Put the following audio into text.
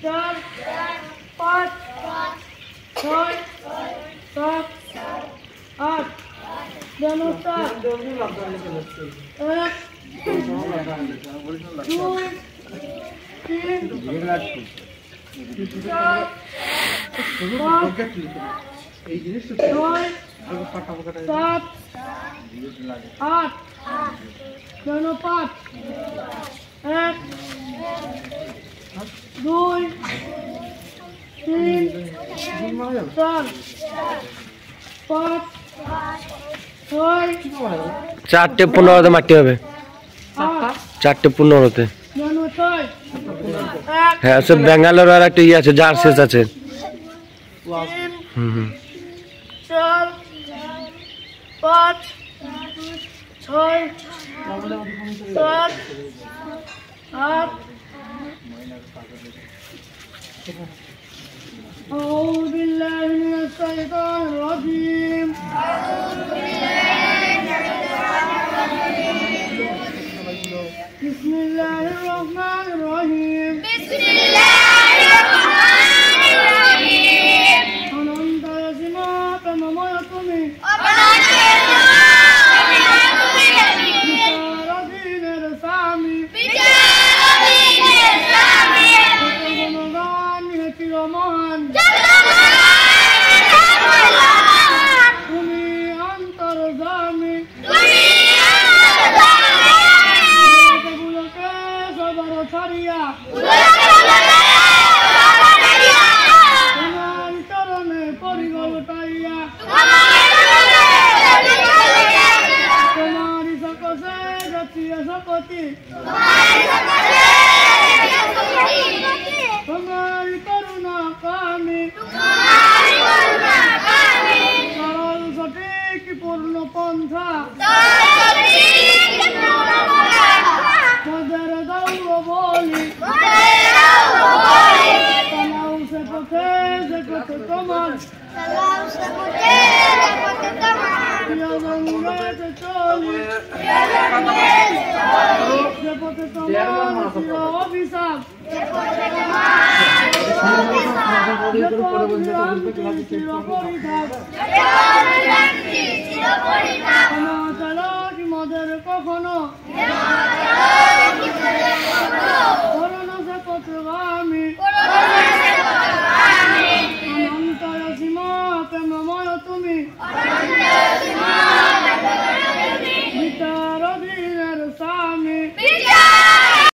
4 5 6 7 8 জনতা 1 2 3 এই জিনিসটা 7 8 জনপাত 1 2 3 4 5 6 4টে 15তে মারতে হবে 4টে 15তে হ্যাঁ সব ব্যাঙ্গালোর আর একটা ইয়ে আছে যার শেষ আছে 4 5 6 7 8 أعوذ بالله من الشيطان الرجيم بسم الله الرحمن الرحيم أنت يسمعك مميتني بشارة الرسامي রহমান তুমি অন্তর্যামী গুলোকে সবার ছাড়িয়া তোমার চরণে পরিগলটাইয়া তোমার সকসে জাতীয় শপথি তোমার করুণা কামী সরল সঠিক পূর্ণ পন্থা মজার দাও বলি চালাও সে পথে যে পথে তোমার প্রিয় গঙ্গাতে চলি যে পথে তোমার প্রিয় অভিশাপ মদের কখনো